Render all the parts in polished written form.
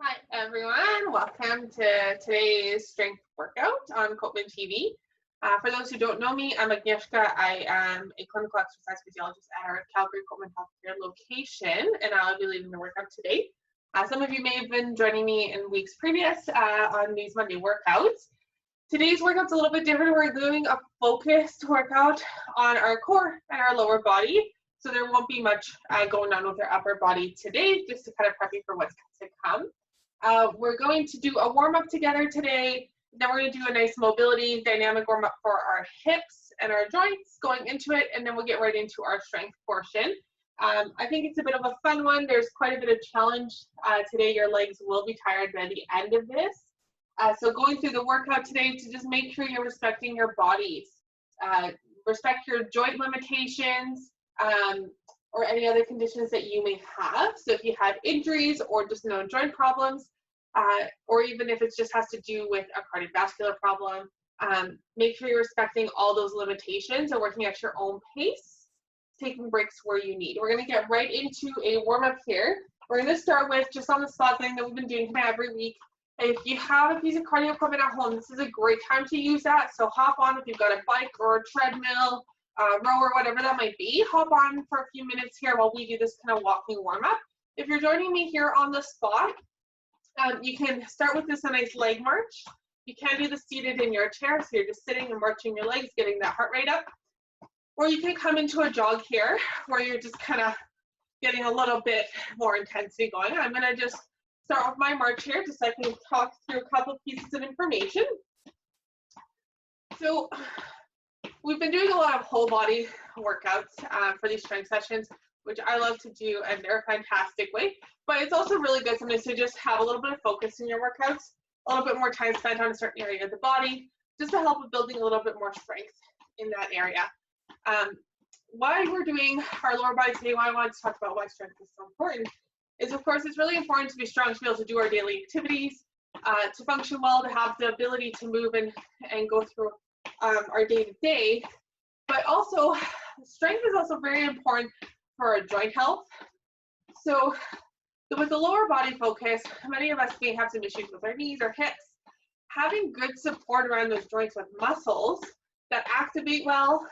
Hi everyone, welcome to today's strength workout on Copeman TV. For those who don't know me, I'm Agnieszka. I am a clinical exercise physiologist at our Calgary Copeman Healthcare location, and I'll be leading the workout today. Some of you may have been joining me in weeks previous on these Monday workouts. Today's workout's a little bit different. We're doing a focused workout on our core and our lower body. So there won't be much going on with our upper body today, just to kind of prep you for what's to come. We're going to do a warm-up together today. Then we're going to do a nice mobility dynamic warm-up for our hips and our joints going into it, and then we'll get right into our strength portion. I think it's a bit of a fun one. There's quite a bit of challenge today. Your legs will be tired by the end of this. So going through the workout today to just make sure you're respecting your bodies. Respect your joint limitations, or any other conditions that you may have. So if you have injuries or just known joint problems, or even if it just has to do with a cardiovascular problem, make sure you're respecting all those limitations and working at your own pace, taking breaks where you need. We're going to get right into a warm-up here. We're going to start with just on the spot thing that we've been doing every week. If you have a piece of cardio equipment at home, this is a great time to use that. So hop on if you've got a bike or a treadmill, rower, whatever that might be. Hop on for a few minutes here while we do this kind of walking warm-up. If you're joining me here on the spot, you can start with this a nice leg march. You can do this seated in your chair, so you're just sitting and marching your legs, getting that heart rate up. Or you can come into a jog here, where you're just kind of getting a little bit more intensity going. I'm going to just start with my march here, just so I can talk through a couple pieces of information. So we've been doing a lot of whole body workouts for these strength sessions, which I love to do, and they're a fantastic way. But it's also really good sometimes to just have a little bit of focus in your workouts, a little bit more time spent on a certain area of the body, just to help with building a little bit more strength in that area. Why we're doing our lower body today, why I wanted to talk about why strength is so important, is of course it's really important to be strong, to be able to do our daily activities, to function well, to have the ability to move and go through our day-to-day, but also strength is also very important for our joint health. So with the lower body focus, many of us may have some issues with our knees or hips. Having good support around those joints with muscles that activate well,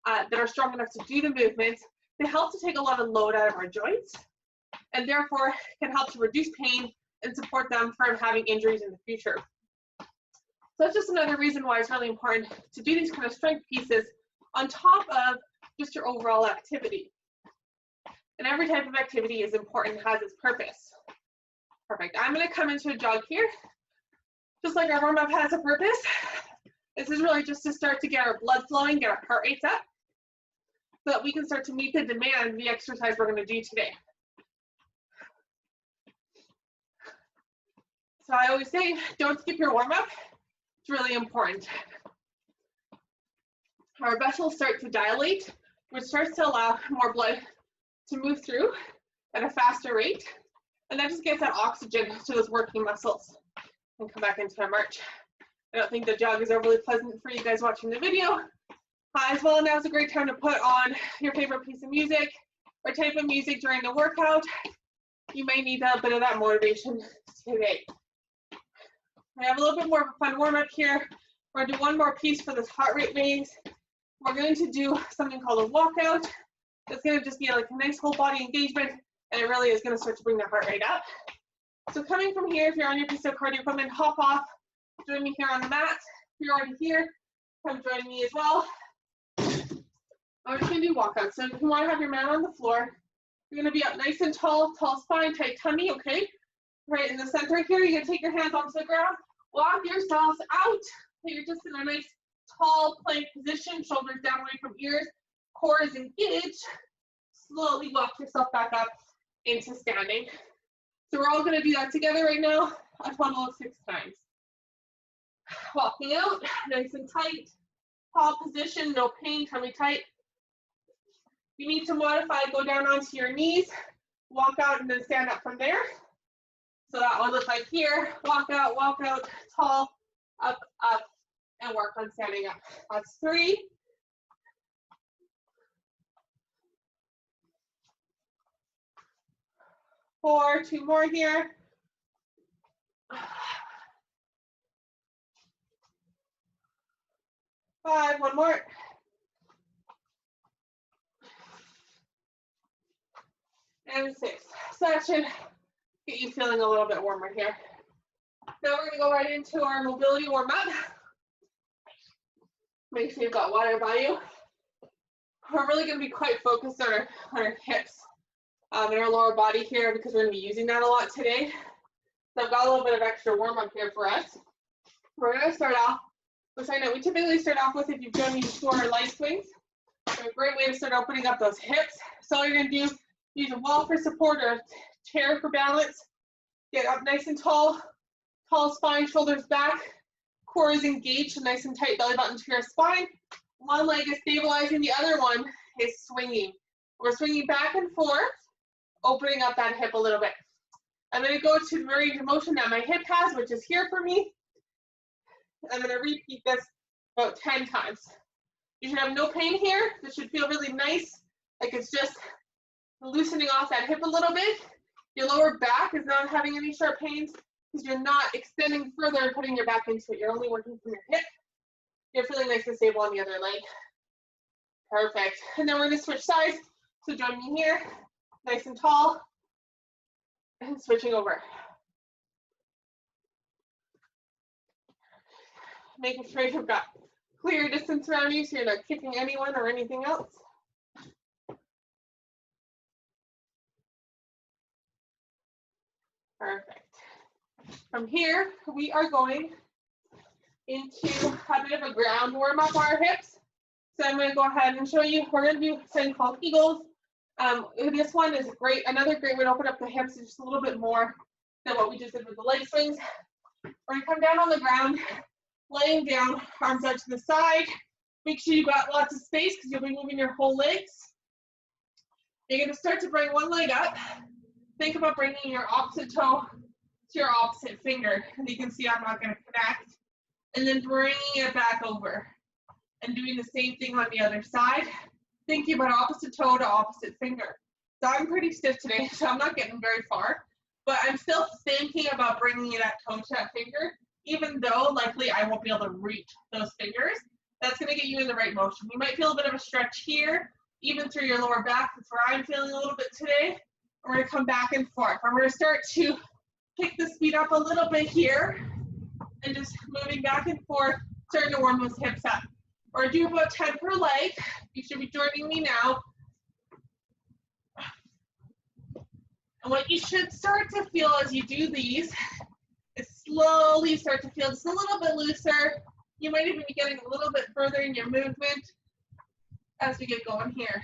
that are strong enough to do the movements, they help to take a lot of load out of our joints, and therefore can help to reduce pain and support them from having injuries in the future. So that's just another reason why it's really important to do these kind of strength pieces on top of just your overall activity. And every type of activity is important and has its purpose. Perfect. I'm going to come into a jog here. Just like our warm-up has a purpose, this is really just to start to get our blood flowing, get our heart rates up, so that we can start to meet the demand of the exercise we're going to do today. So I always say, don't skip your warm-up. It's really important. Our vessels start to dilate, which starts to allow more blood to move through at a faster rate, and that just gets that oxygen to those working muscles. And come back into a march. I don't think the jog is overly pleasant for you guys watching the video. As well, now is a great time to put on your favorite piece of music or type of music during the workout. You may need a bit of that motivation today. I have a little bit more of a fun warm-up here. We're going to do one more piece for this heart rate raise. We're going to do something called a walkout. It's going to just be like a nice whole body engagement, and it really is going to start to bring the heart rate up. So coming from here, if you're on your piece of cardio equipment, hop off. Join me here on the mat. If you're already here, come join me as well. I'm just going to do walkouts. So if you want to have your mat on the floor, you're going to be up nice and tall, tall spine, tight tummy, okay? Right in the center here, you're going to take your hands onto the ground, walk yourselves out. So you're just in a nice tall plank position, shoulders down away from ears, core is engaged. Slowly walk yourself back up into standing. So we're all going to do that together right now, a total of 6 times. Walking out, nice and tight, tall position, no pain, tummy tight. You need to modify, go down onto your knees, walk out, and then stand up from there. So that will look like here, walk out, tall, up, and work on standing up. That's 3. 4, 2 more here. 5, one more. And 6. So that should get you feeling a little bit warmer here. Now we're going to go right into our mobility warm-up. Make sure you've got water by you. We're really going to be quite focused on our hips and our lower body here because we're going to be using that a lot today. So I've got a little bit of extra warm-up here for us. We're going to start off with something that we typically start off with if you've joined me before, our leg swings. So a great way to start opening up those hips. So all you're going to do, use a wall for support or a chair for balance. Get up nice and tall, tall spine, shoulders back, core is engaged, so nice and tight belly button to your spine. One leg is stabilizing, the other one is swinging. We're swinging back and forth, opening up that hip a little bit. I'm going to go to the range of motion that my hip has, which is here for me. I'm going to repeat this about 10 times. You should have no pain here. This should feel really nice, like it's just loosening off that hip a little bit. Your lower back is not having any sharp pains because you're not extending further and putting your back into it. You're only working from your hip. You're feeling nice and stable on the other leg. Perfect. And then we're going to switch sides. So join me here, nice and tall, and switching over. Making sure you've got clear distance around you so you're not kicking anyone or anything else. Perfect. From here, we are going into a bit of a ground warm up on our hips. So I'm going to go ahead and show you, we're going to do something called eagles. This one is another great way to open up the hips, just a little bit more than what we just did with the leg swings. We're going to come down on the ground, laying down, arms out to the side. Make sure you've got lots of space because you'll be moving your whole legs. You're going to start to bring one leg up. Think about bringing your opposite toe to your opposite finger. And you can see I'm not going to connect. And then bringing it back over. And doing the same thing on the other side. Thinking about opposite toe to opposite finger. So I'm pretty stiff today, so I'm not getting very far. But I'm still thinking about bringing that toe to that finger, even though likely I won't be able to reach those fingers. That's going to get you in the right motion. You might feel a bit of a stretch here, even through your lower back. That's where I'm feeling a little bit today. We're going to come back and forth. I'm going to start to pick the speed up a little bit here and just moving back and forth, starting to warm those hips up. Or do about 10 per leg. You should be joining me now. And what you should start to feel as you do these is slowly start to feel just a little bit looser. You might even be getting a little bit further in your movement as we get going here.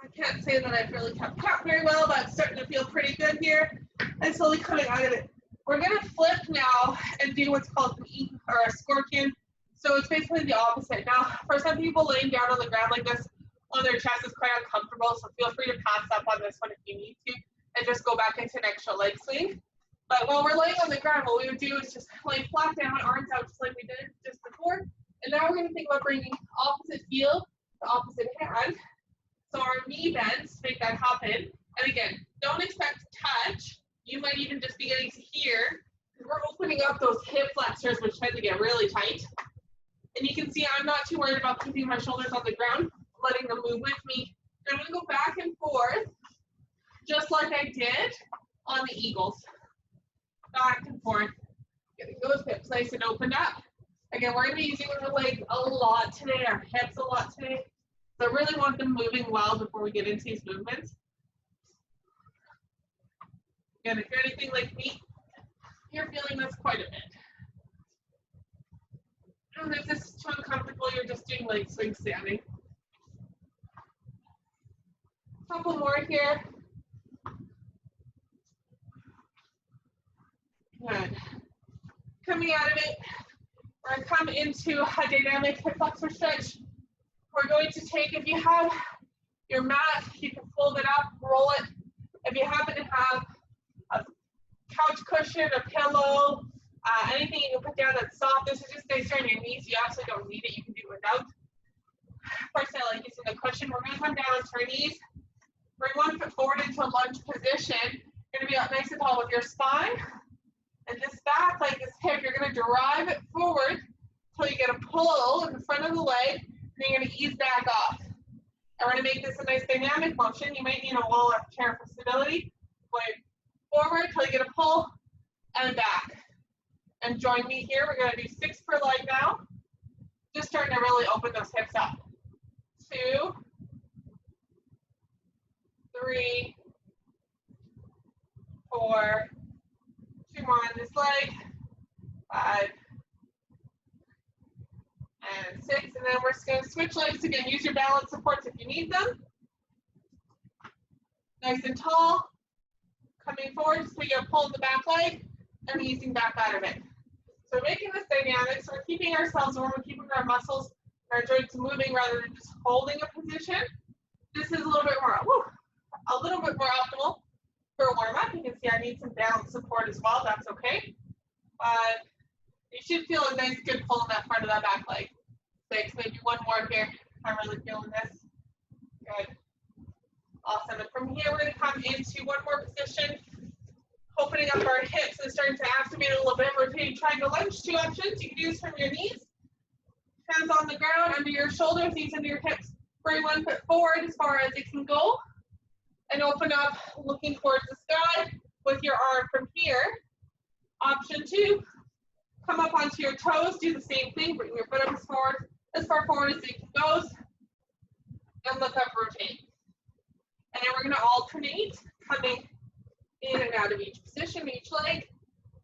I can't say that I've really kept count very well, but I'm starting to feel pretty good here. And slowly coming out of it. We're going to flip now and do what's called an E or a scorpion. So it's basically the opposite. Now, for some people laying down on the ground like this on their chest is quite uncomfortable, so feel free to pass up on this one if you need to and just go back into an extra leg swing. But while we're laying on the ground, what we would do is just lay flat down, arms out just like we did just before. And now we're going to think about bringing opposite heel to opposite hand. So our knee bends to make that happen. And again, don't expect to touch. You might even just be getting to here. We're opening up those hip flexors, which tend to get really tight. And you can see I'm not too worried about keeping my shoulders on the ground, letting them move with me. And I'm going to go back and forth, just like I did on the eagles. Back and forth, getting those hips nice and opened up. Again, we're going to be using our legs a lot today, our hips a lot today. So I really want them moving well before we get into these movements. Again, if you're anything like me, you're feeling this quite a bit. And if this is too uncomfortable, you're just doing leg swing standing. Couple more here. Good. Coming out of it, we're going to come into a dynamic hip flexor stretch. We're going to take, if you have your mat, you can fold it up, roll it. If you happen to have a couch cushion, a pillow, anything you can put down that's soft, this is just nice on your knees. You absolutely don't need it. You can do it without. First, I like using the cushion. We're going to come down onto our knees. Bring one foot forward into a lunge position. You're going to be up nice and tall with your spine. And this back leg, this hip, you're going to drive it forward until you get a pull in the front of the leg. And then you're going to ease back off. And we're going to make this a nice dynamic motion. You might need a wall up chair for stability. Going forward until you get a pull and back. And join me here. We're going to do 6 per leg now. Just starting to really open those hips up. 2, 3, 4, 2 more on this leg, 5, and 6, and then we're just going to switch legs again. Use your balance supports if you need them. Nice and tall. Coming forward, just take a pull in the back leg and easing back out of it. So we're making this dynamic, so we're keeping ourselves warm, we're keeping our muscles and our joints moving rather than just holding a position. This is a little bit more optimal for a warm-up. You can see I need some balance support as well. That's okay. You should feel a nice good pull in that front of that back leg. 6, maybe one more here. I'm really feeling this. Good. Awesome. And from here, we're going to come into one more position, opening up our hips and starting to activate a little bit. Rotating triangle lunge, 2 options. You can use from your knees, hands on the ground, under your shoulders, knees under your hips. Bring one foot forward as far as it can go. And open up, looking towards the sky with your arm from here. Option 2, come up onto your toes, do the same thing, bring your foot up as far forward as it goes, and look up, rotate. And then we're going to alternate, coming in and out of each position, each leg,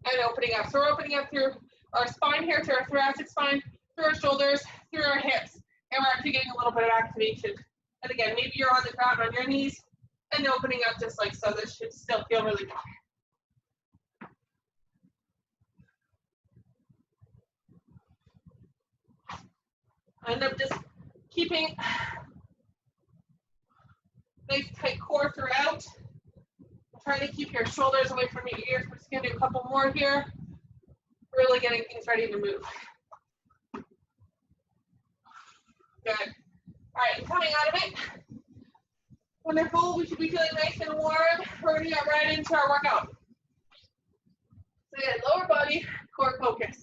and opening up. So we're opening up through our spine here, through our thoracic spine, through our shoulders, through our hips, and we're actually getting a little bit of activation. And again, maybe you're on the ground on your knees, and opening up just like so. This should still feel really good. End up just keeping nice tight core throughout. Trying to keep your shoulders away from your ears. We're just going to do a couple more here. Really getting things ready to move. Good. All right, coming out of it. Wonderful. We should be feeling nice and warm. We're going to get right into our workout. So again, lower body, core focus.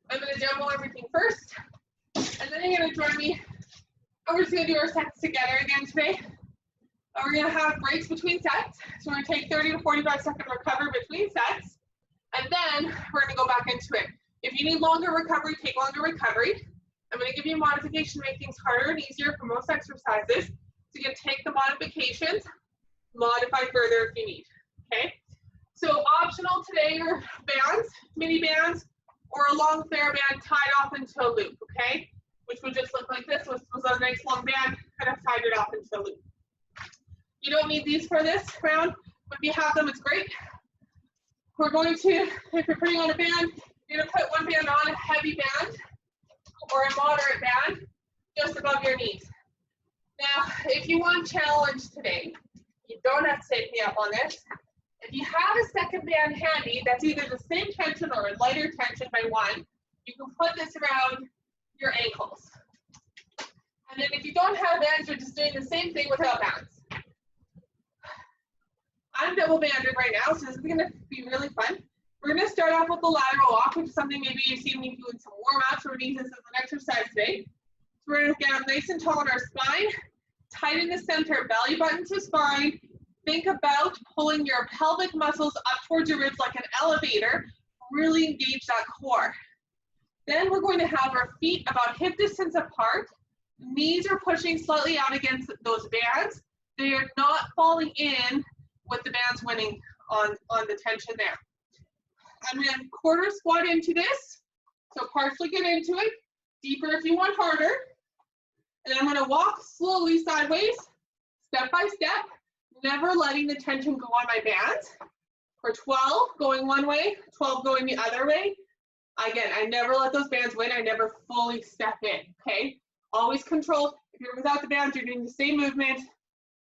I'm going to demo everything first, and then you're going to join me. And we're just going to do our sets together again today. We're going to have breaks between sets. So we're going to take 30 to 45-second recovery between sets, and then we're going to go back into it. If you need longer recovery, take longer recovery. I'm going to give you a modification to make things harder and easier for most exercises. So you can take the modifications, modify further if you need, okay? So optional today are bands, mini bands, or a long TheraBand tied off into a loop, okay? Which would just look like this, was a nice long band, kind of tied it off into a loop. You don't need these for this round, but if you have them, it's great. We're going to, if you're putting on a band, you're gonna put one band on, a heavy band, or a moderate band, just above your knees. Now, if you want challenge today, you don't have to take me up on this. If you have a second band handy, that's either the same tension or a lighter tension by 1, you can put this around your ankles. And then if you don't have bands, you're just doing the same thing without bands. I'm double banded right now, so this is gonna be really fun. We're gonna start off with the lateral walk, which is something maybe you've seen me doing some warm-ups, or we're doing this as an exercise today. So we're gonna get up nice and tall on our spine, tight in the center, belly button to spine. Think about pulling your pelvic muscles up towards your ribs like an elevator. Really engage that core. Then we're going to have our feet about hip distance apart. Knees are pushing slightly out against those bands. They are not falling in with the bands winning on the tension there. I'm going to quarter squat into this. So partially get into it. Deeper if you want harder. And then I'm going to walk slowly sideways, step by step, never letting the tension go on my bands. For 12 going one way, 12 going the other way. Again, I never let those bands win. I never fully step in, okay? Always control. If you're without the bands, you're doing the same movement,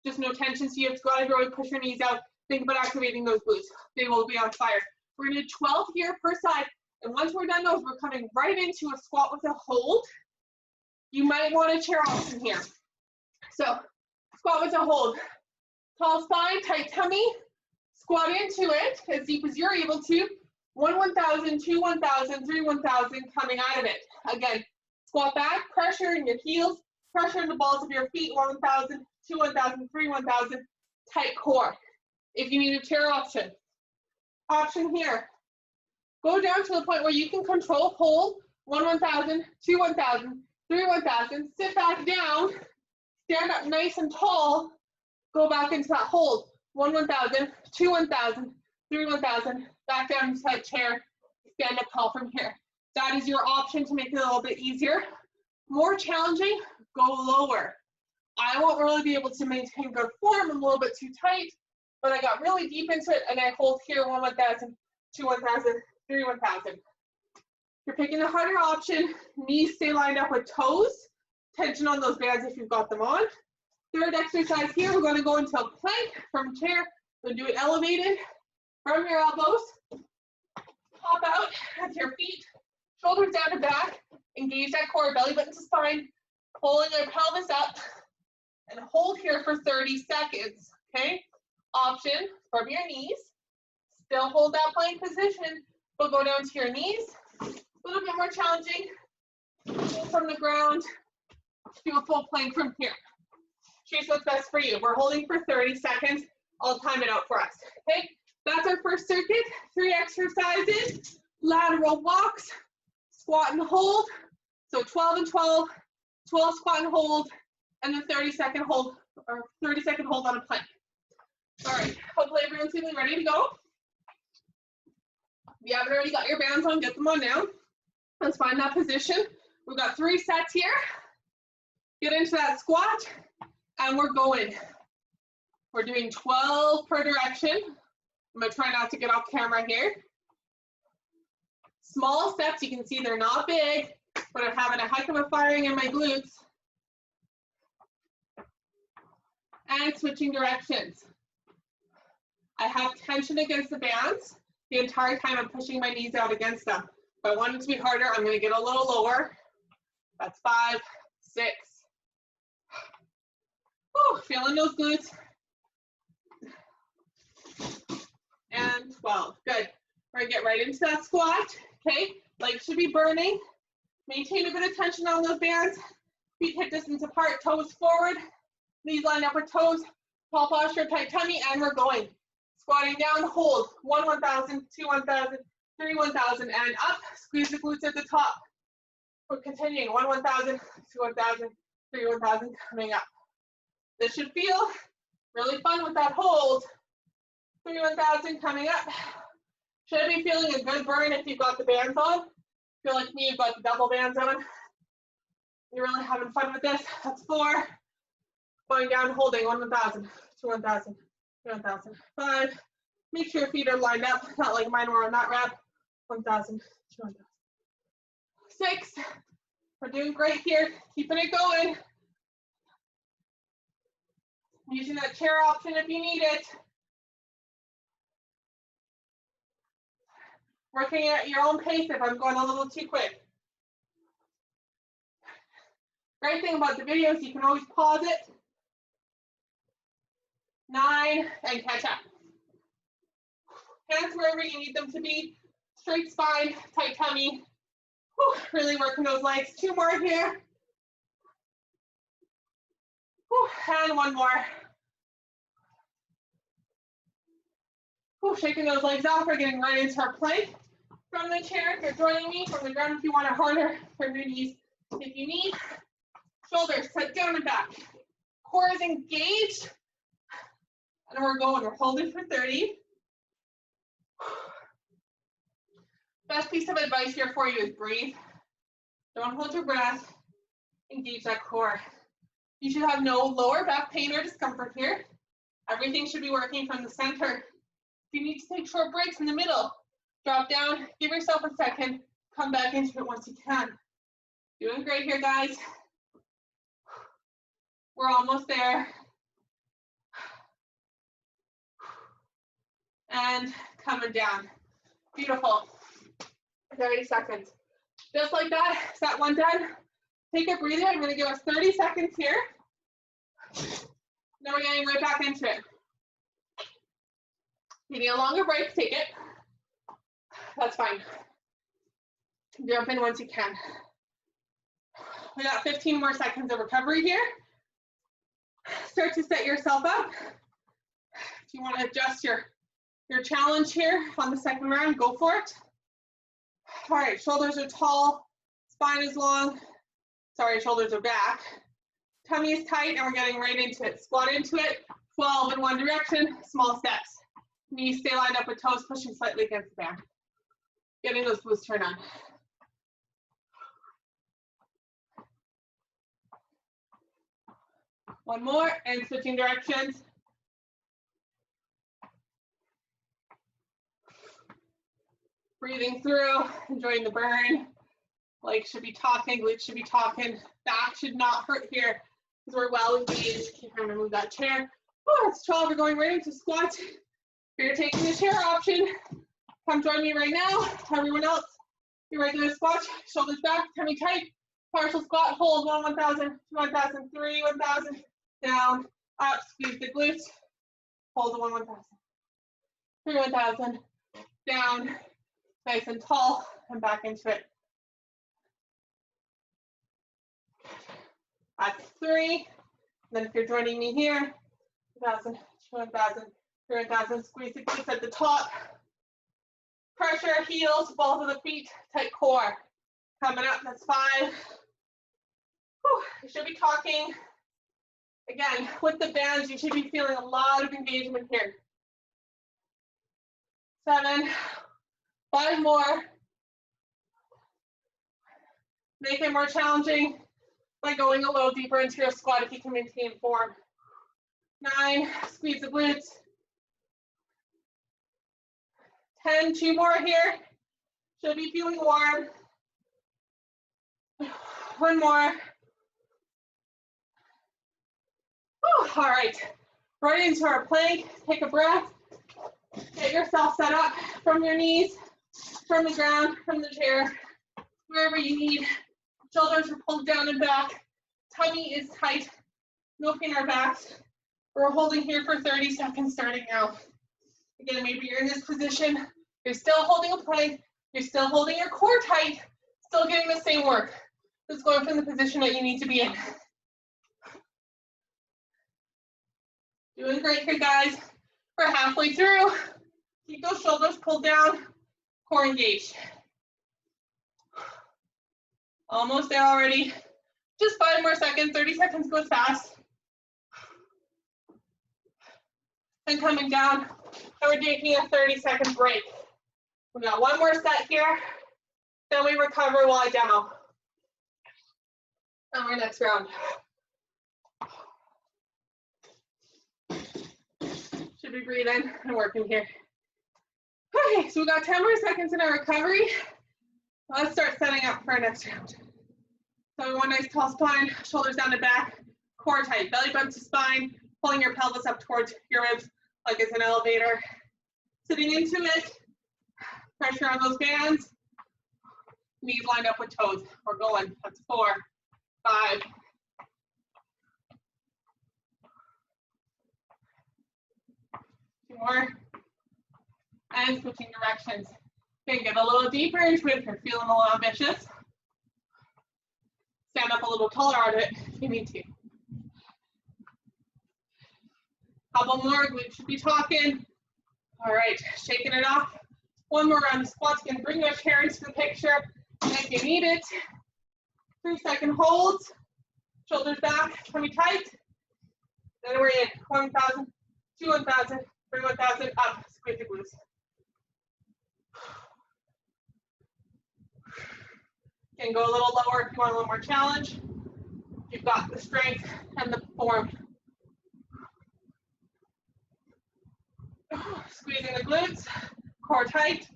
just no tension. So you have to go out of your way, push your knees out. Think about activating those glutes. They will be on fire. We're going to do 12 here per side. And once we're done those, we're coming right into a squat with a hold. You might want a chair option here. So squat with a hold. Tall spine, tight tummy. Squat into it as deep as you're able to. 1, 1,000, 2, 1,000, 3, 1,000 coming out of it. Again, squat back, pressure in your heels, pressure in the balls of your feet. 1, 1,000, 2, 1,000, 3, 1,000. Tight core. If you need a chair option. Option here. Go down to the point where you can control hold. 1, 1,000, 2, 1,000, 3, 1,000. Sit back down. Stand up nice and tall. Go back into that hold. 1, 1,000, 2, 1,000, 3, 1,000. Back down into that chair. Stand up tall from here. That is your option to make it a little bit easier. More challenging, go lower. I won't really be able to maintain good form. I'm a little bit too tight, but I got really deep into it and I hold here 1, 1,000, 2, 1,000, 3, 1,000. You're picking a harder option. Knees stay lined up with toes. Tension on those bands if you've got them on. Third exercise here, we're going to go into a plank from chair. We'll do it elevated from your elbows. Pop out at your feet. Shoulders down to back. Engage that core, belly button to spine. Pulling your pelvis up. And hold here for 30 seconds. Okay? Option from your knees. Still hold that plank position, but go down to your knees. A little bit more challenging. Pull from the ground. Do a full plank from here. Choose what's best for you. We're holding for 30 seconds. I'll time it out for us. Okay, that's our first circuit. 3 exercises. Lateral walks, squat and hold. So 12 and 12, 12 squat and hold, and then 30-second hold, or 30-second hold on a plank. All right, hopefully everyone's feeling ready to go. If you haven't already got your bands on, get them on now. Let's find that position. We've got 3 sets here. Get into that squat, and we're going. We're doing 12 per direction. I'm gonna try not to get off camera here. Small steps, you can see they're not big, but I'm having a heck of a firing in my glutes. And switching directions. I have tension against the bands. The entire time I'm pushing my knees out against them. If I want it to be harder, I'm gonna get a little lower. That's 5, 6. Whew, feeling those glutes. And 12, good. We're gonna get right into that squat, okay? Legs should be burning. Maintain a bit of tension on those bands. Feet hip distance apart, toes forward. Knees lined up with toes. Tall posture, tight tummy, and we're going. Squatting down, hold. 1, 1,000, 2, 1,000, 3, 1,000, and up. Squeeze the glutes at the top. We're continuing. 1, 1,000, 2, 1,000, 3, 1,000, coming up. This should feel really fun with that hold. 3, 1,000, coming up. Should be feeling a good burn if you've got the bands on. If you're like me, you've got the double bands on. You're really having fun with this. That's 4. Going down, holding. 1, 1,000, 2, 1,000, 3, 1,000, 5. Make sure your feet are lined up, not like mine were on that rep. 1,000, 2, 1,000. 6. We're doing great here. Keeping it going. Using that chair option if you need it. Working at your own pace if I'm going a little too quick. Great thing about the videos, you can always pause it. 9, and catch up. Hands wherever you need them to be. Straight spine, tight tummy. Whew, really working those legs. 2 more here. Whew, and 1 more. Whew, shaking those legs off. We're getting right into our plank. From the chair, if you're joining me, from the ground if you want it harder, from your knees if you need. Shoulders set down and back. Core is engaged. And we're going, we're holding for 30. Best piece of advice here for you is breathe. Don't hold your breath. Engage that core. You should have no lower back pain or discomfort here. Everything should be working from the center. If you need to take short breaks in the middle, drop down, give yourself a second, come back into it once you can. Doing great here, guys. We're almost there. And coming down. Beautiful. 30 seconds. Just like that, is that one done? Take a breather. I'm going to give us 30 seconds here. Then we're getting right back into it. If you need a longer break, take it. That's fine. Jump in once you can. We got 15 more seconds of recovery here. Start to set yourself up. If you want to adjust your challenge here on the second round, go for it. All right, shoulders are tall, spine is long. Sorry, shoulders are back. Tummy is tight, and we're getting right into it. Squat into it, 12 in one direction, small steps. Knees stay lined up with toes pushing slightly against the band. Getting those glutes turned on. One more, and switching directions. Breathing through, enjoying the burn. Legs should be talking, glutes should be talking. Back should not hurt here because we're well engaged. Keep trying to move that chair. Oh, it's 12. We're going right into squats. If you're taking the chair option, come join me right now. Everyone else, your regular squat, shoulders back, tummy tight. Partial squat, hold 1,000, 2 1,000, 3 1,000. Down, up, squeeze the glutes. Hold 1,000. 3 1,000. Down, nice and tall, and back into it. That's 3. Then if you're joining me here, 1,000, 2 1,000, 3 1,000. Squeeze the glutes at the top. Pressure, heels, balls of the feet, tight core. Coming up, that's 5. Whew, you should be talking. Again, with the bands, you should be feeling a lot of engagement here. 7, 5 more. Make it more challenging by going a little deeper into your squat if you can maintain form. 9, squeeze the glutes. 10, 2 more here. Should be feeling warm. 1 more. Whew, all right, right into our plank. Take a breath. Get yourself set up from your knees, from the ground, from the chair, wherever you need. Shoulders are pulled down and back. Tummy is tight. No pain in our backs. We're holding here for 30 seconds starting now. Again, maybe you're in this position. You're still holding a plank. You're still holding your core tight. Still getting the same work. Just going from the position that you need to be in. Doing great here, guys. We're halfway through. Keep those shoulders pulled down, core engaged. Almost there already. Just 5 more seconds. 30 seconds goes fast. And coming down, and we're taking a 30-second break. We got 1 more set here. Then we recover while I demo. And our next round. Should be breathing and working here. Okay, so we got 10 more seconds in our recovery. Let's start setting up for our next round. So we want a nice tall spine, shoulders down to back, core tight, belly bump to spine, pulling your pelvis up towards your ribs like it's an elevator. Sitting into it, pressure on those bands, knees lined up with toes. We're going, that's 4, 5, 2 more, and switching directions. Okay, get a little deeper into it if you're feeling a little ambitious. Stand up a little taller out of it if you need to. Couple more, glutes should be talking. All right, shaking it off. 1 more round of squats. You can bring your chair into the picture if you need it. 3-second holds. Shoulders back, tummy tight. Then we're in 1,000, 2 1,000, 3 1,000, up, squeeze the glutes. You can go a little lower if you want a little more challenge. You've got the strength and the form. Squeezing the glutes, core tight.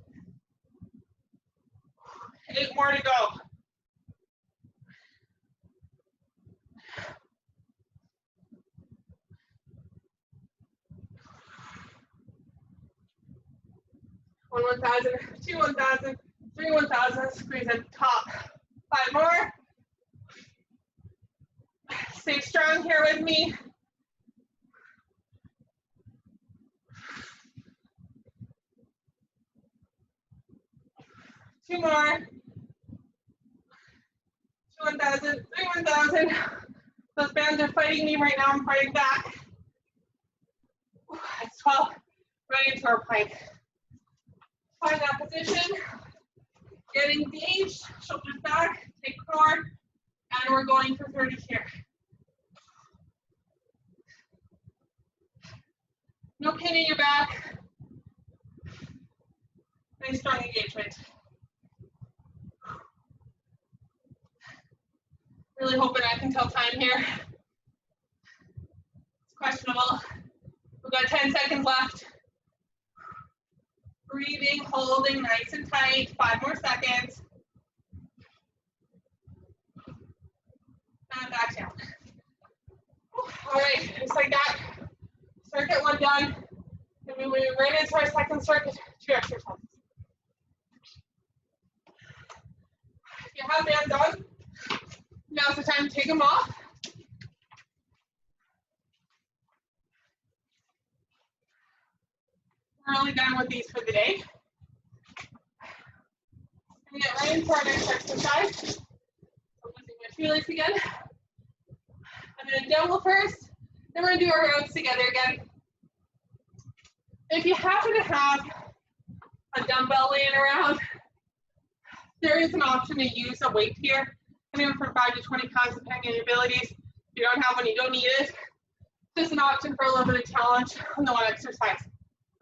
8 more to go. One 1,000, 2 1,000, 3 1,000. Squeeze at the top. 5 more. Stay strong here with me. Two more. 1,000, 1,000. Those bands are fighting me right now. I'm fighting back. That's 12. Right into our plank. Find that position. Get engaged. Shoulders back. Take core. And we're going for 30 here. No pain in your back. Nice strong engagement. Really hoping I can tell time here. It's questionable. We've got 10 seconds left. Breathing, holding nice and tight. 5 more seconds. And back down. All right, just like that. Circuit 1 done. And we move right into our second circuit, 2 exercises. If you have bands on, now's the time to take them off. We're only done with these for the day. And get right into our next exercise. I'm losing my shoelace again. I'm going to double first, then we're going to do our rows together again. If you happen to have a dumbbell laying around, there is an option to use a weight here, anywhere from 5 to 20 pounds depending on your abilities. If you don't have one, you don't need it. Just an option for a little bit of challenge on the one exercise.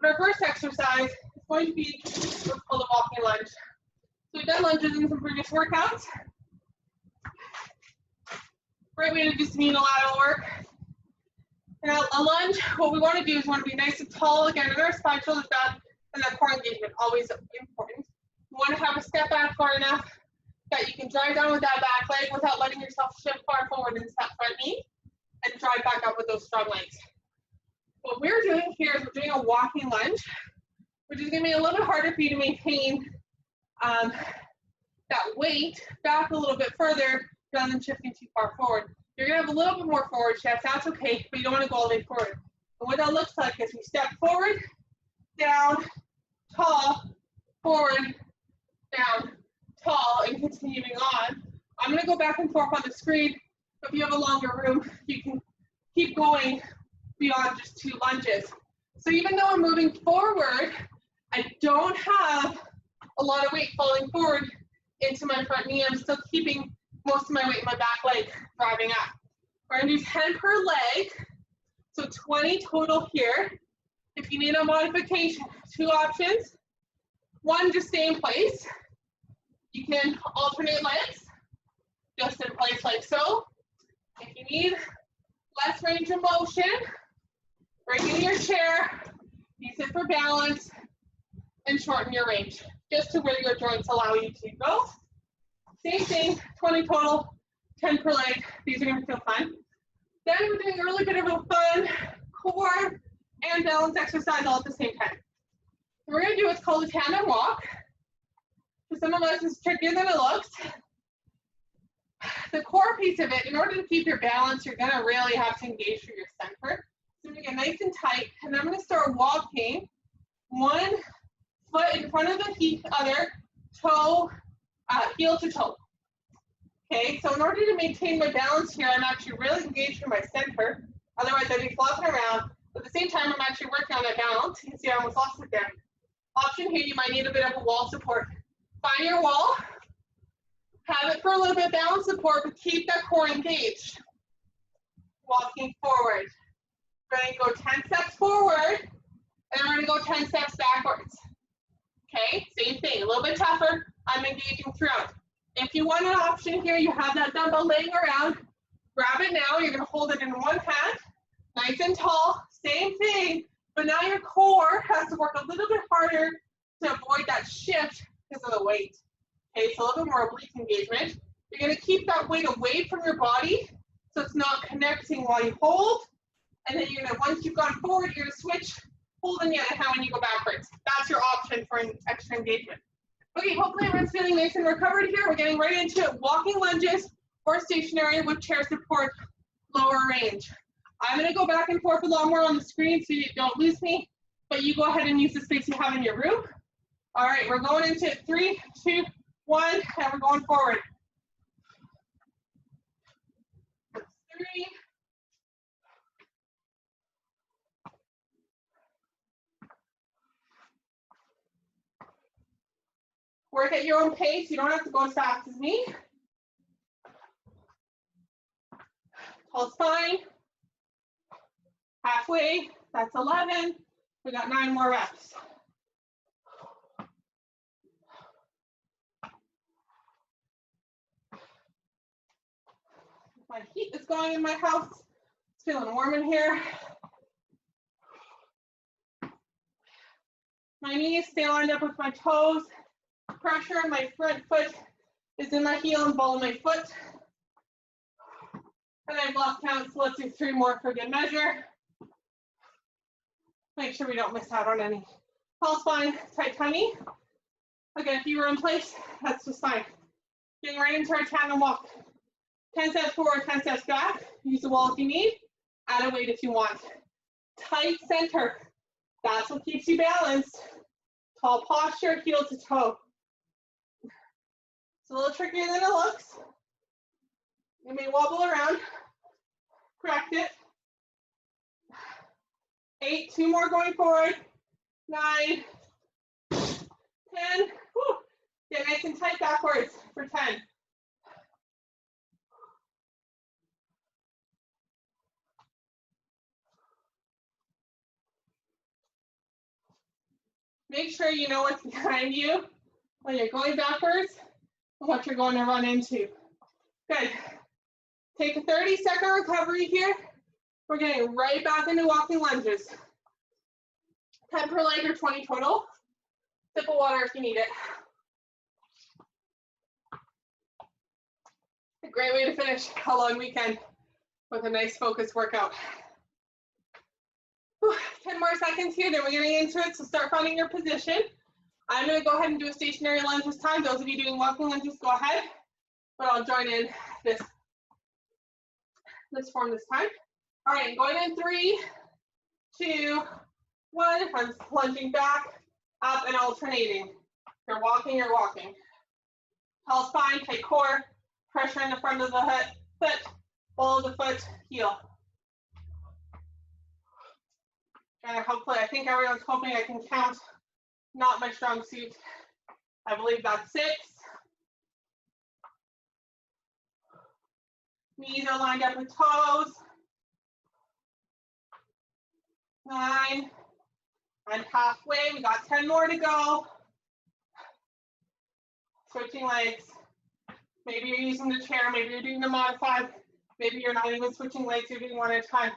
But our first exercise is going to be what's called a walking lunge. So we've done lunges in some previous workouts. Great way to do some unilateral work. Now a lunge, what we want to do is we want to be nice and tall, again, in our spine, shoulders back, and that core engagement, always important. You want to have a step back far enough that you can drive down with that back leg without letting yourself shift far forward into that front knee, and drive back up with those strong legs. What we're doing here is we're doing a walking lunge, which is going to be a little bit harder for you to maintain that weight back a little bit further rather than shifting too far forward. You're going to have a little bit more forward shift, that's okay, but you don't want to go all the way forward. And what that looks like is we step forward, down, tall, forward, down, tall, and continuing on. I'm going to go back and forth on the screen. If you have a longer room, you can keep going beyond just 2 lunges. So even though I'm moving forward, I don't have a lot of weight falling forward into my front knee. I'm still keeping most of my weight in my back leg driving up. We're going to do 10 per leg, so 20 total here. If you need a modification, 2 options. 1, just stay in place. You can alternate legs, just in place like so. If you need less range of motion, bring in your chair, use it for balance, and shorten your range, just to where your joints allow you to go. Same thing, 20 total, 10 per leg. These are going to feel fun. Then we're doing a really bit of a fun core and balance exercise all at the same time. We're going to do what's called a Tango Walk. For some of us, it's trickier than it looks. The core piece of it, in order to keep your balance, you're going to really have to engage through your center. So I'm going to get nice and tight, and then I'm going to start walking 1 foot in front of the other, toe, heel to toe. Okay, so in order to maintain my balance here, I'm actually really engaged through my center. Otherwise, I'd be flopping around. But at the same time, I'm actually working on that balance. You can see I almost lost it there. Option here, you might need a bit of a wall support. Find your wall. Have it for a little bit of balance support, but keep that core engaged. Walking forward. We're going to go 10 steps forward, and we're going to go 10 steps backwards. Okay, same thing, a little bit tougher. I'm engaging throughout. If you want an option here, you have that dumbbell laying around. Grab it now. You're going to hold it in one hand, nice and tall. Same thing, but now your core has to work a little bit harder to avoid that shift because of the weight. Okay, so a little bit more oblique engagement. You're going to keep that weight away from your body so it's not connecting while you hold. And then you're going to, once you've gone forward, you're going to switch, hold in the other hand when you go backwards. That's your option for an extra engagement. Okay, hopefully everyone's feeling nice and recovered here. We're getting right into it. Walking lunges or stationary with chair support. lower range. I'm going to go back and forth a lot more on the screen so you don't lose me, but you go ahead and use the space you have in your room. All right, we're going into 3, 2, 1, and we're going forward. 3. Work at your own pace. You don't have to go as fast as me. Tall spine. Halfway. That's 11. We got 9 more reps. My heat is going in my house. It's feeling warm in here. My knees stay lined up with my toes. Pressure on my front foot is in my heel and ball of my foot. And I've lost count, so let's do 3 more for good measure. Make sure we don't miss out on any. Tall spine, tight tummy. Again, if you were in place, that's just fine. Getting right into our Tango Walk. 10 steps forward, 10 steps back. Use the wall if you need. Add a weight if you want. Tight center. That's what keeps you balanced. Tall posture, heel to toe. It's a little trickier than it looks. You may wobble around. Correct it. 8, 2 more going forward. 9, 10. Whew. Get nice and tight backwards for 10. Make sure you know what's behind you when you're going backwards and what you're going to run into. Good. Take a 30-second recovery here. We're getting right back into walking lunges. 10 per leg or 20 total. Sip of water if you need it. A great way to finish a long weekend with a nice focused workout. 10 more seconds here, then we're getting into it, so start finding your position. I'm going to go ahead and do a stationary lunge this time. Those of you doing walking lunges, go ahead, but I'll join in this form this time. All right, going in 3, 2, 1. I'm lunging back, up, and alternating. You're walking, you're walking. Tall spine, tight core, pressure in the front of the foot, ball of the foot, heel. And hopefully, I think everyone's hoping I can count. Not my strong suit. I believe that's 6. Knees are lined up with toes. 9. And halfway. We got 10 more to go. Switching legs. Maybe you're using the chair. Maybe you're doing the modified. Maybe you're not even switching legs. You're doing one at a time.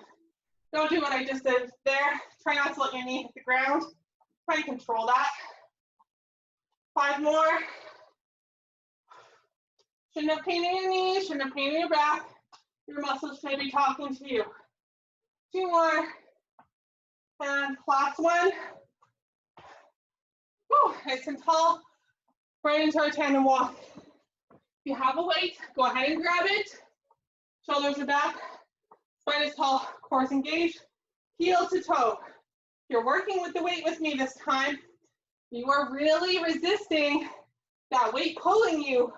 Don't do what I just did there. Try not to let your knee hit the ground. Try to control that. 5 more. Shouldn't have pain in your knees, shouldn't have pain in your back. Your muscles should be talking to you. 2 more. And last one. Whew, nice and tall. Right into our tandem walk. If you have a weight, go ahead and grab it. Shoulders are back. Spine is tall, core is engaged. Heel to toe. You're working with the weight with me this time. You are really resisting that weight pulling you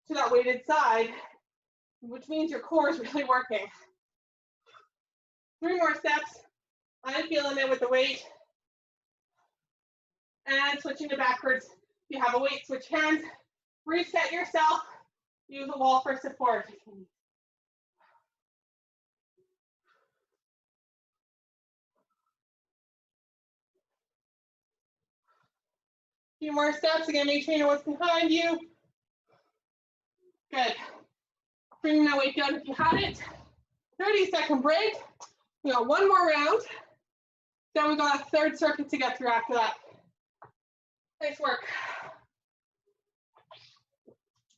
to that weighted side, which means your core is really working. 3 more steps. I'm feeling it with the weight. And switching to backwards. If you have a weight, switch hands. Reset yourself. Use a wall for support. Few more steps. Again, make sure you know what's behind you. Good. Bring that weight down if you had it. 30-second break. We got 1 more round. Then we got a 3rd circuit to get through after that. Nice work.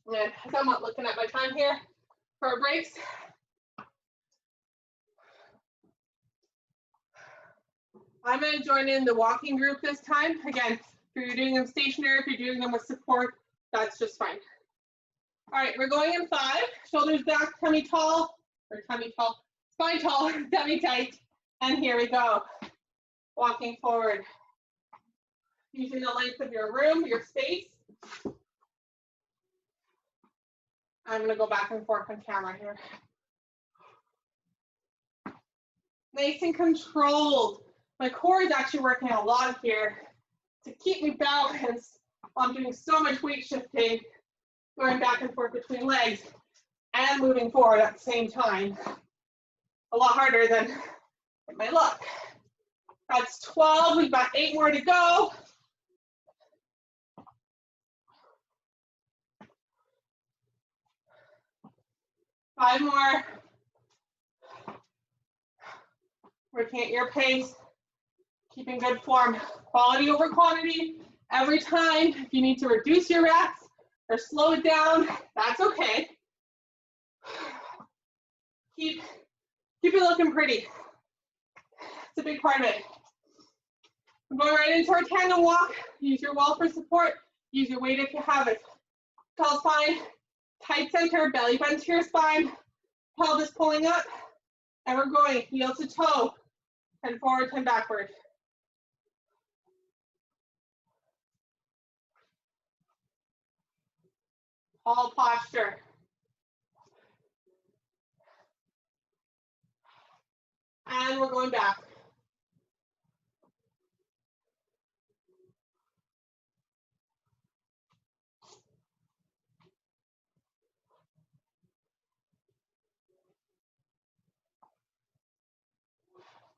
And I'm not looking at my time here for our breaks. I'm going to join in the walking group this time. Again, if you're doing them stationary, if you're doing them with support, that's just fine. All right, we're going in 5. Shoulders back, tummy tall, Spine tall, semi-tight, and here we go. Walking forward. Using the length of your room, your space. I'm going to go back and forth on camera here. Nice and controlled. My core is actually working a lot here to keep me balanced while I'm doing so much weight shifting, going back and forth between legs and moving forward at the same time. A lot harder than it might look. That's 12. We've got 8 more to go. Five more. Working at your pace, keeping good form. Quality over quantity. Every time, if you need to reduce your reps or slow it down, that's okay. Keep it looking pretty. It's a big part of it. We're going right into our Tango Walk. Use your wall for support. Use your weight if you have it. Tall spine, tight center, belly bend to your spine, pelvis pulling up, and we're going heel to toe, 10 forward, 10 backward. All posture. And we're going back.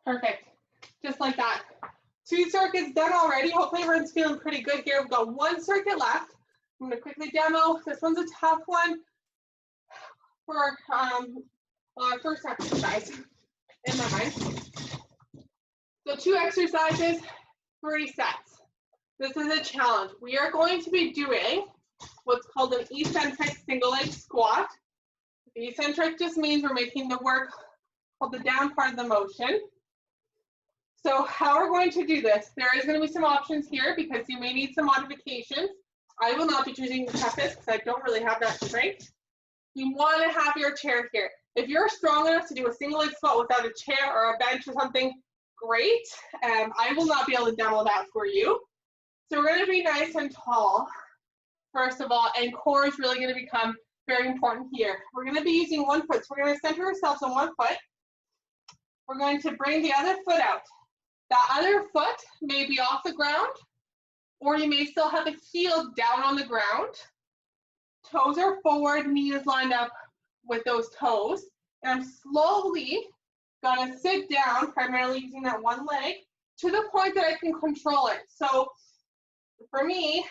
Perfect. Just like that. 2 circuits done already. Hopefully everyone's feeling pretty good here. We've got 1 circuit left. I'm going to quickly demo. This one's a tough one for our first exercise in my mind. So 2 exercises, 3 sets. This is a challenge. We are going to be doing what's called an eccentric single leg squat. The eccentric just means we're making the work called the down part of the motion. So how we're going to do this, there is going to be some options here because you may need some modifications. I will not be choosing the toughest because I don't really have that strength. You want to have your chair here. If you're strong enough to do a single leg squat without a chair or a bench or something, great. I will not be able to demo that for you. So we're going to be nice and tall, first of all, and core is really going to become very important here. We're going to be using 1 foot, so we're going to center ourselves on 1 foot. We're going to bring the other foot out. That other foot may be off the ground, or you may still have the heel down on the ground. Toes are forward, knee is lined up with those toes. And I'm slowly gonna sit down, primarily using that 1 leg, to the point that I can control it. So for me,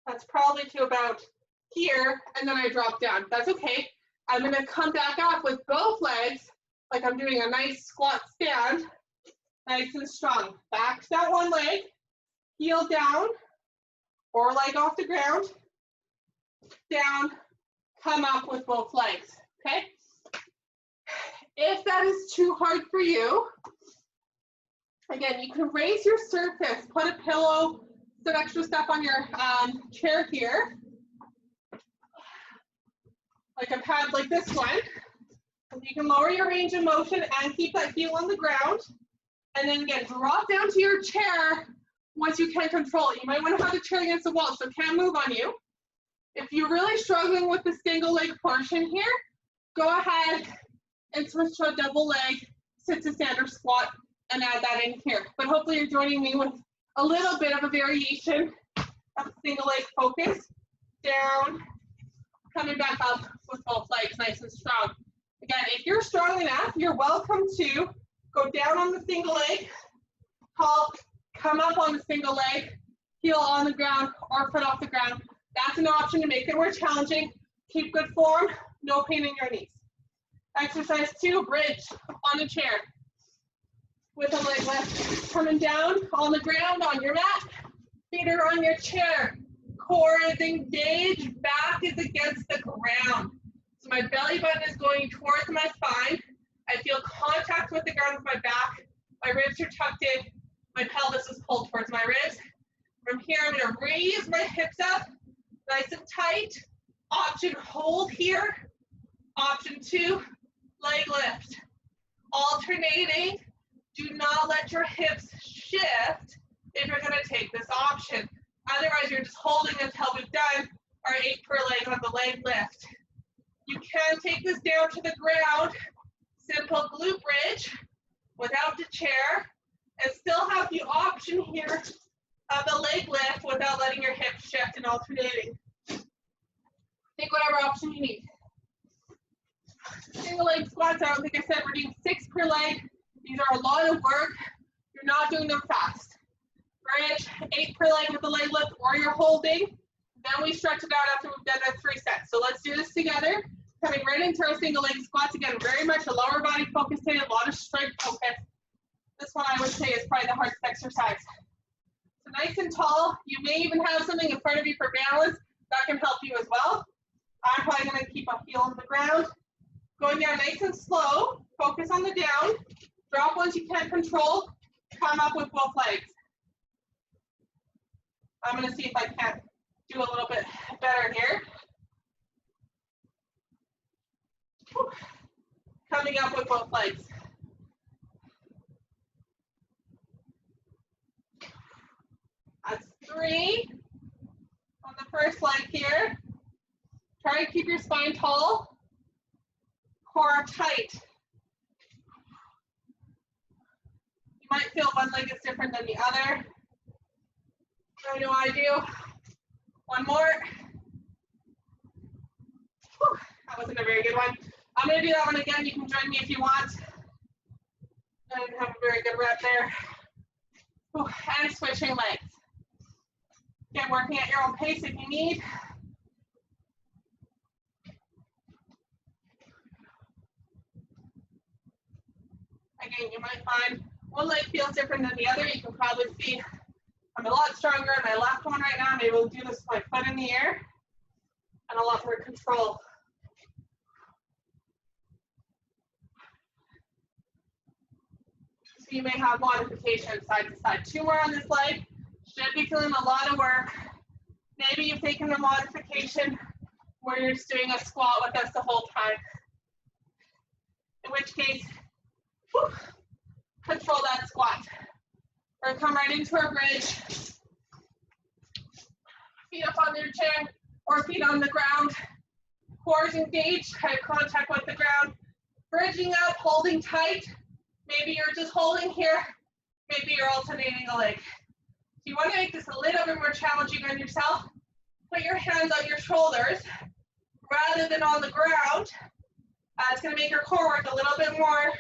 that's probably to about here, and then I drop down. That's okay. I'm gonna come back up with both legs, like I'm doing a nice squat stand, nice and strong. Back to that 1 leg, heel down, or leg off the ground, down, come up with both legs, okay? If that is too hard for you, again, you can raise your surface, put a pillow, some extra stuff on your chair here, like a pad like this one. You can lower your range of motion and keep that heel on the ground. And then again, drop down to your chair once you can control it. You might want to have the chair against the wall so it can't move on you. If you're really struggling with the single leg portion here, go ahead and switch to a double leg, sit to standard squat, and add that in here. But hopefully you're joining me with a little bit of a variation of single leg focus. Down, coming back up with both legs nice and strong. Again, if you're strong enough, you're welcome to go down on the single leg, come up on the single leg, heel on the ground or foot off the ground. That's an option to make it more challenging. Keep good form, no pain in your knees. Exercise 2, bridge on the chair. With a leg lift, coming down on the ground on your mat, feet are on your chair. Core is engaged, back is against the ground. So my belly button is going towards my spine. I feel contact with the ground with my back. My ribs are tucked in. My pelvis is pulled towards my ribs. From here, I'm going to raise my hips up, nice and tight. Option, hold here. Option 2, leg lift. Alternating. Do not let your hips shift if you're going to take this option. Otherwise, you're just holding until we've done our 8 per leg on the leg lift. You can take this down to the ground, simple glute bridge without the chair, and still have the option here of the leg lift without letting your hips shift and alternating. Take whatever option you need. Single leg squats, I don't think I said we're doing 6 per leg. These are a lot of work. You're not doing them fast. Bridge, 8 per leg with the leg lift, or you're holding. Then we stretch it out after we've done our 3 sets. So let's do this together. Coming right into our single leg squats. Again, very much a lower body focus today, a lot of strength focus. This one I would say is probably the hardest exercise. So nice and tall. You may even have something in front of you for balance. That can help you as well. I'm probably going to keep a heel on the ground. Going down nice and slow. Focus on the down. Drop once you can't control. Come up with both legs. I'm going to see if I can do a little bit better here. Whew. Coming up with both legs. That's 3 on the first leg here. Try to keep your spine tall, core tight. You might feel one leg is different than the other. I know I do. One more. Whew, that wasn't a very good one. I'm going to do that one again. You can join me if you want. I didn't have a very good rep there. Whew, and switching legs. Again, working at your own pace if you need. Again, you might find one leg feels different than the other. You can probably see I'm a lot stronger in my left one right now. I'm able to do this with my foot in the air and a lot more control. So you may have modification side to side. 2 more on this leg. Should be feeling a lot of work. Maybe you've taken the modification where you're just doing a squat with us the whole time. In which case, whew, control that squat. We're going to come right into our bridge. Feet up on your chair or feet on the ground. Cores engaged, eye contact with the ground. Bridging up, holding tight. Maybe you're just holding here. Maybe you're alternating a leg. If you want to make this a little bit more challenging on yourself, put your hands on your shoulders rather than on the ground. It's going to make your core work a little bit more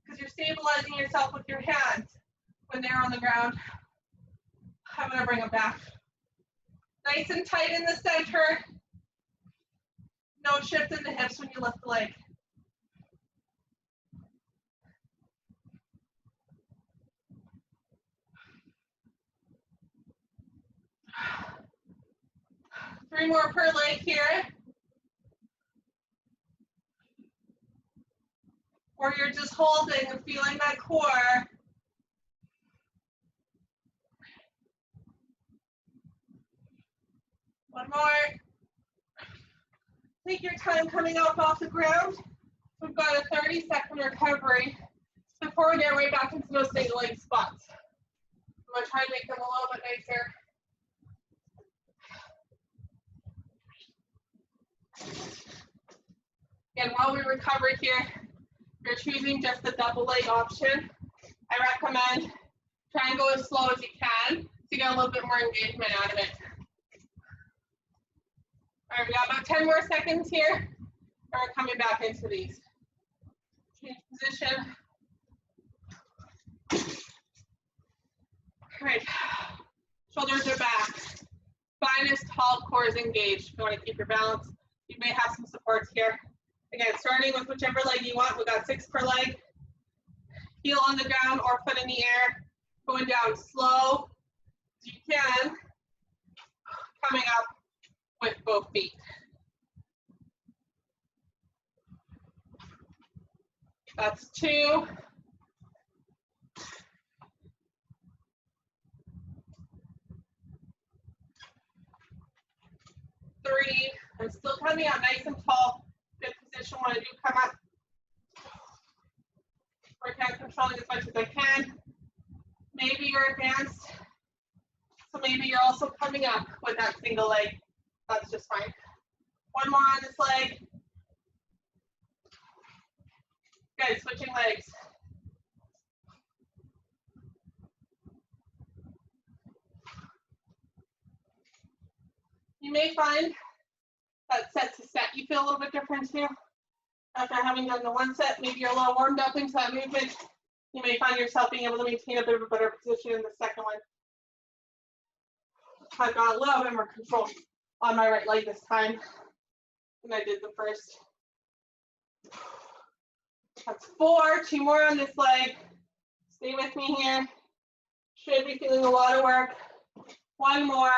because you're stabilizing yourself with your hands when they're on the ground. I'm going to bring them back. Nice and tight in the center. No shift in the hips when you lift the leg. Three more per leg here. Or you're just holding and feeling that core. One more. Take your time coming up off the ground. We've got a 30-second recovery before we get right back into those single leg squats. I'm going to try and make them a little bit nicer. Again, while we recover here, if you're choosing just the double leg option, I recommend try and go as slow as you can to get a little bit more engagement out of it. All right, we got about 10 more seconds here, and we're coming back into these. Change position. All right, shoulders are back. Spine is tall, core is engaged. If you want to keep your balance, you may have some supports here. Again, starting with whichever leg you want. We got 6 per leg. Heel on the ground or foot in the air. Going down slow as you can. Coming up with both feet. That's 2. 3. I'm still coming out nice and tall. Good position. position when I do come up. Work on controlling as much as I can. Maybe you're advanced, so maybe you're also coming up with that single leg. That's just fine. One more on this leg. Good, switching legs. You may find that set to set you feel a little bit different too. After having done the one set, maybe you're a little warmed up into that movement. You may find yourself being able to maintain a bit of a better position in the second one. I've got a little bit more control on my right leg this time than I did the first. That's 4, 2 more on this leg. Stay with me here. Should be feeling a lot of work. 1 more.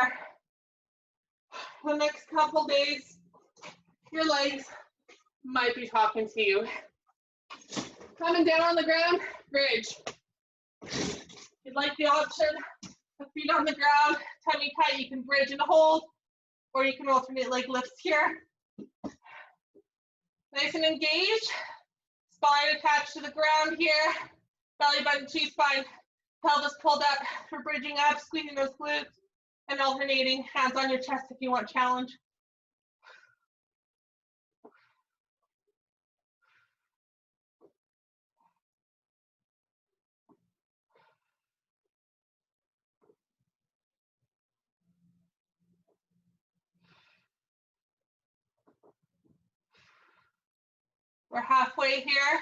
The next couple days, your legs might be talking to you. Coming down on the ground, bridge. If you'd like the option of feet on the ground, tummy tight, you can bridge and hold, or you can alternate leg lifts here. Nice and engaged. Spine attached to the ground here. Belly button to spine. Pelvis pulled up for bridging up, squeezing those glutes, and alternating. Hands on your chest if you want challenge. We're halfway here.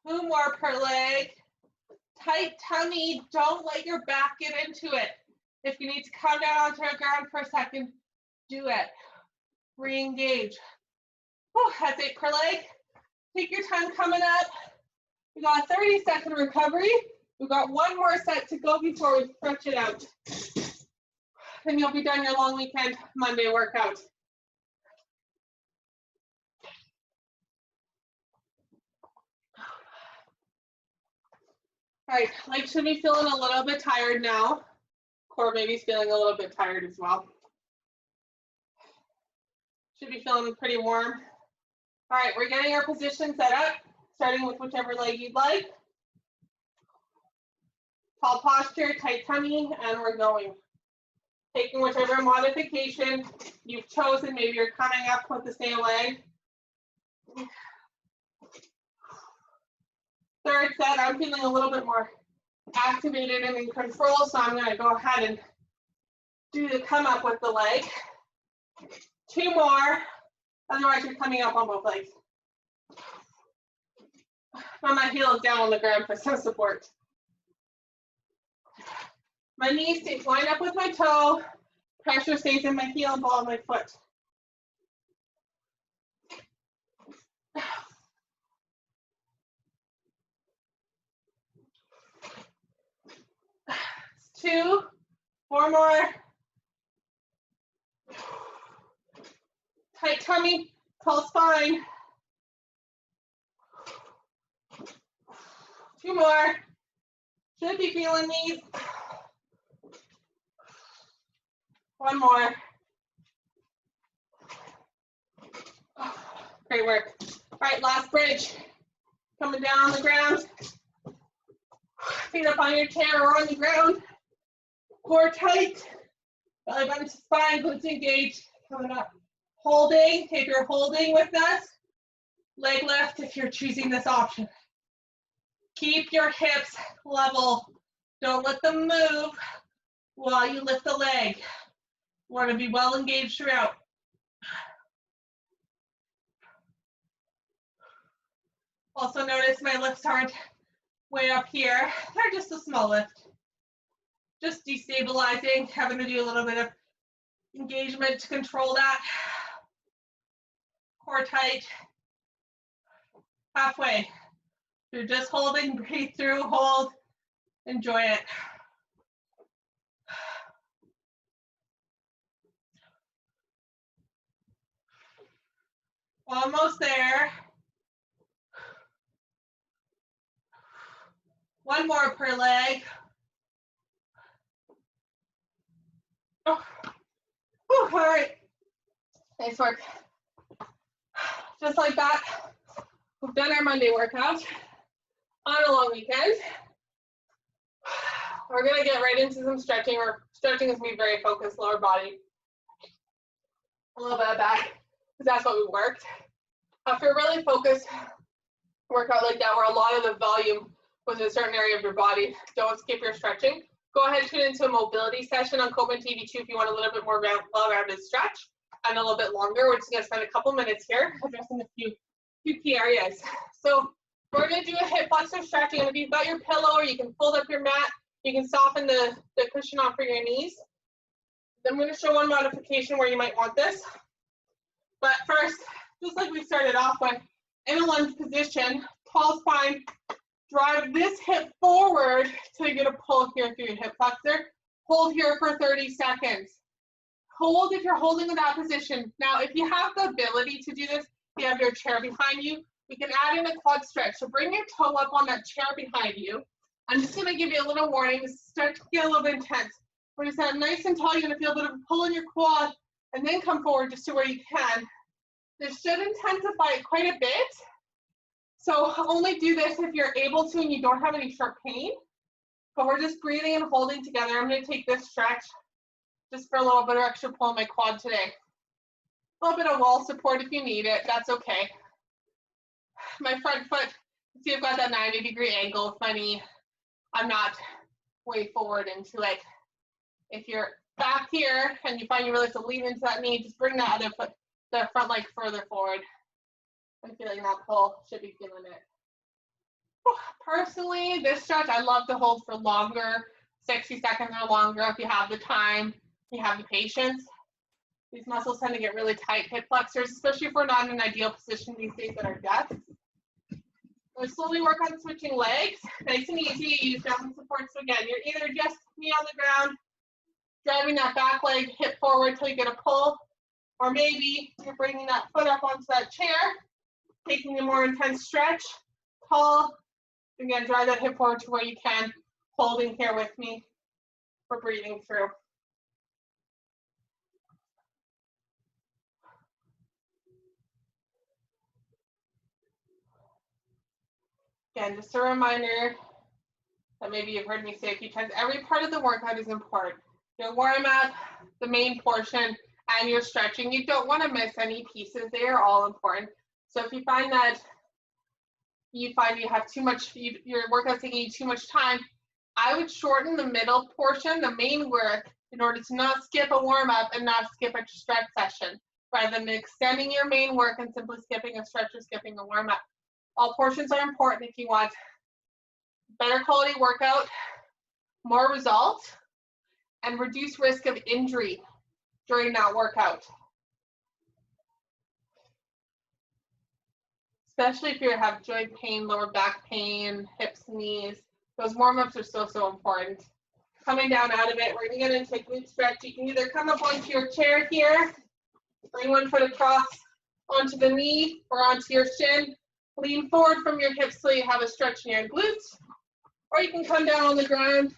Two more per leg. Tight tummy, don't let your back get into it. If you need to come down onto the ground for a second, do it. Re-engage. That's 8 per leg. Take your time coming up. We got a 30-second recovery. We've got 1 more set to go before we stretch it out. Then you'll be done your long weekend Monday workout. All right, legs should be feeling a little bit tired now. Core maybe is feeling a little bit tired as well. Should be feeling pretty warm. All right, we're getting our position set up, starting with whichever leg you'd like. Tall posture, tight tummy, and we're going. Taking whichever modification you've chosen. Maybe you're coming up with the same leg. Third set, I'm feeling a little bit more activated and in control, so I'm going to go ahead and do the come up with the leg. 2 more, otherwise you're coming up on both legs. Put my heels down on the ground for some support. My knee stays lined up with my toe. Pressure stays in my heel and ball of my foot. Two, 4 more. Tight tummy, tall spine. 2 more. Should be feeling these. 1 more. Great work. All right, last bridge. Coming down on the ground. Feet up on your chair or on the ground. Core tight. Belly button to spine, glutes engaged. Coming up. Holding, if you're holding with us. Leg lift if you're choosing this option. Keep your hips level. Don't let them move while you lift the leg. You want to be well engaged throughout. Also notice my lifts aren't way up here. They're just a small lift. Just destabilizing, having to do a little bit of engagement to control that. Core tight. Halfway. You're just holding, breathe through, hold, enjoy it. Almost there. 1 more per leg. Oh. All right. Nice work. Just like that, we've done our Monday workout on a long weekend. We're gonna get right into some stretching. Stretching is me very focused, lower body, a little bit of back, because that's what we worked. After a really focused workout like that, where a lot of the volume was in a certain area of your body, don't skip your stretching. Go ahead and tune into a mobility session on Coleman TV 2 if you want a little bit more well-rounded stretch and a little bit longer. We're just gonna spend a couple minutes here addressing a few key areas. So we're gonna do a hip flexor stretching, and if you've got your pillow, or you can fold up your mat, you can soften the cushion off for your knees. Then I'm gonna show one modification where you might want this. But first, just like we started off with, in a lunge position, tall spine, drive this hip forward till you get a pull here through your hip flexor. Hold here for 30 seconds. Hold if you're holding in that position. Now, if you have the ability to do this, you have your chair behind you, we can add in a quad stretch. So bring your toe up on that chair behind you. I'm just gonna give you a little warning. This stretch can get a little bit intense. When you stand nice and tall, you're gonna feel a bit of a pull in your quad, and then come forward just to where you can. This should intensify it quite a bit. So only do this if you're able to and you don't have any sharp pain. But we're just breathing and holding together. I'm gonna take this stretch just for a little bit of extra pull in my quad today. A little bit of wall support if you need it, that's okay. My front foot, see I've got that 90-degree angle with my knee. I'm not way forward into it. If you're back here and you find you really have to lean into that knee, just bring that other foot, the front leg further forward. I'm feeling that pull, should be feeling it. Personally, this stretch I love to hold for longer, 60 seconds or longer if you have the time, you have the patience. These muscles tend to get really tight, hip flexors, especially if we're not in an ideal position these days at our desks. We'll slowly work on switching legs, nice and easy. Use down support. So again, you're either just knee on the ground, driving that back leg hip forward till you get a pull, or maybe you're bringing that foot up onto that chair, taking a more intense stretch, pull, again, drive that hip forward to where you can, holding here with me for breathing through. Again, just a reminder that maybe you've heard me say a few times, every part of the workout is important. Your warm up, the main portion, and your stretching. You don't want to miss any pieces. They are all important. So if you find that you have too much, your workout's taking you too much time, I would shorten the middle portion, the main work, in order to not skip a warm up and not skip a stretch session, rather than extending your main work and simply skipping a stretch or skipping a warm up. All portions are important if you want better quality workout, more results, and reduce risk of injury during that workout. Especially if you have joint pain, lower back pain, hips, knees, those warm-ups are so important. Coming down out of it, we're gonna get into a glute stretch. You can either come up onto your chair here, bring one foot across onto the knee or onto your shin, lean forward from your hips so you have a stretch in your glutes, or you can come down on the ground,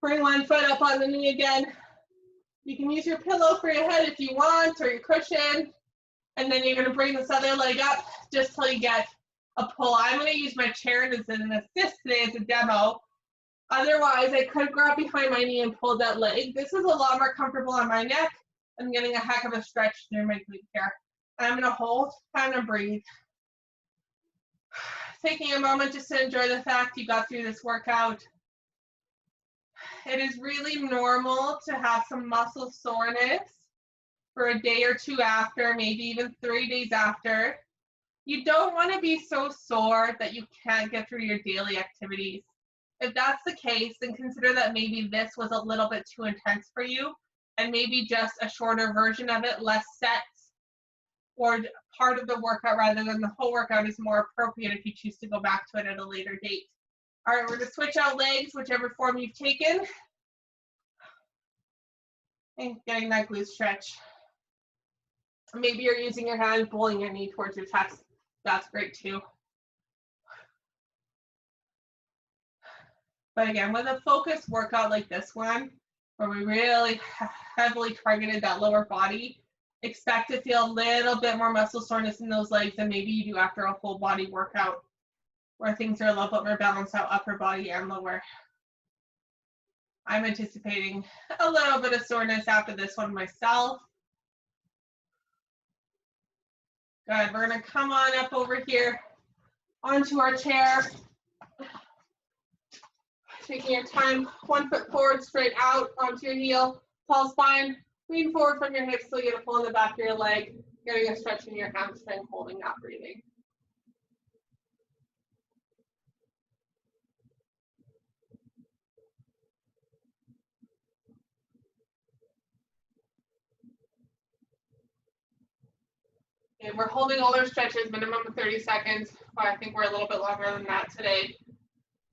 bring one foot up on the knee again. You can use your pillow for your head if you want, or your cushion, and then you're gonna bring this other leg up just till you get a pull. I'm gonna use my chair as an assist today as a demo. Otherwise, I could grab behind my knee and pull that leg. This is a lot more comfortable on my neck. I'm getting a heck of a stretch through my glute here. I'm gonna hold, kind of breathe. Taking a moment just to enjoy the fact you got through this workout. It is really normal to have some muscle soreness for a day or two after, maybe even 3 days after. You don't want to be so sore that you can't get through your daily activities. If that's the case, then consider that maybe this was a little bit too intense for you, and maybe just a shorter version of it, less sets, or part of the workout rather than the whole workout is more appropriate if you choose to go back to it at a later date. All right, we're going to switch out legs, whichever form you've taken, and getting that glute stretch. Maybe you're using your hand, pulling your knee towards your chest. That's great too. But again, with a focused workout like this one, where we really heavily targeted that lower body, expect to feel a little bit more muscle soreness in those legs than maybe you do after a whole body workout, where things are a little bit more balanced out upper body and lower. I'm anticipating a little bit of soreness after this one myself. Good, we're gonna come on up over here onto our chair. Taking your time, 1 foot forward, straight out onto your heel, tall spine, lean forward from your hips so you get a pull in the back of your leg, getting a stretch in your hamstring, holding that breathing. And we're holding all our stretches, minimum of 30 seconds. Well, I think we're a little bit longer than that today.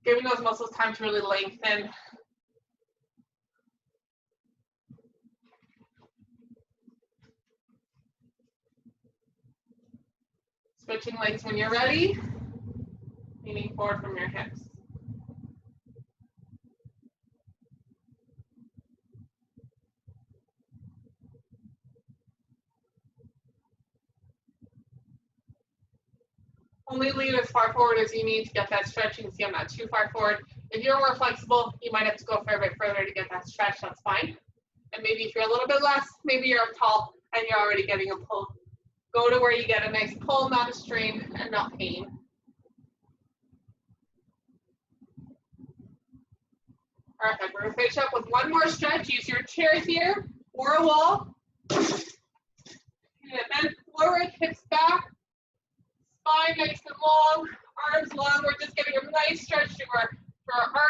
Giving those muscles time to really lengthen. Switching legs when you're ready. Leaning forward from your hips. Only lean as far forward as you need to get that stretch. You can see I'm not too far forward. If you're more flexible, you might have to go for a bit further to get that stretch. That's fine. And maybe if you're a little bit less, maybe you're up tall and you're already getting a pull. Go to where you get a nice pull, not a strain, and not pain. Perfect. We're going to finish up with one more stretch. Use your chair here or a wall. And then forward, hips back. Spine nice and long, arms long. We're just getting a nice stretch through our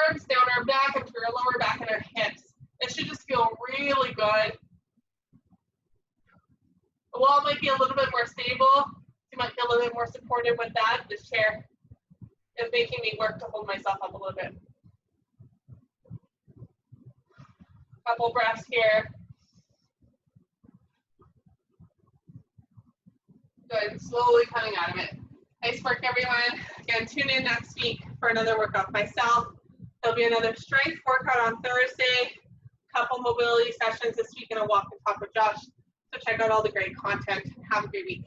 arms, down our back, and through our lower back and our hips. It should just feel really good. The wall might be a little bit more stable. You might feel a little bit more supported with that. This chair is making me work to hold myself up a little bit. Couple breaths here. Good, slowly coming out of it. Nice work, everyone. Again, tune in next week for another workout myself. There'll be another strength workout on Thursday, couple mobility sessions this week, and a walk and talk with Josh. So check out all the great content. Have a great week.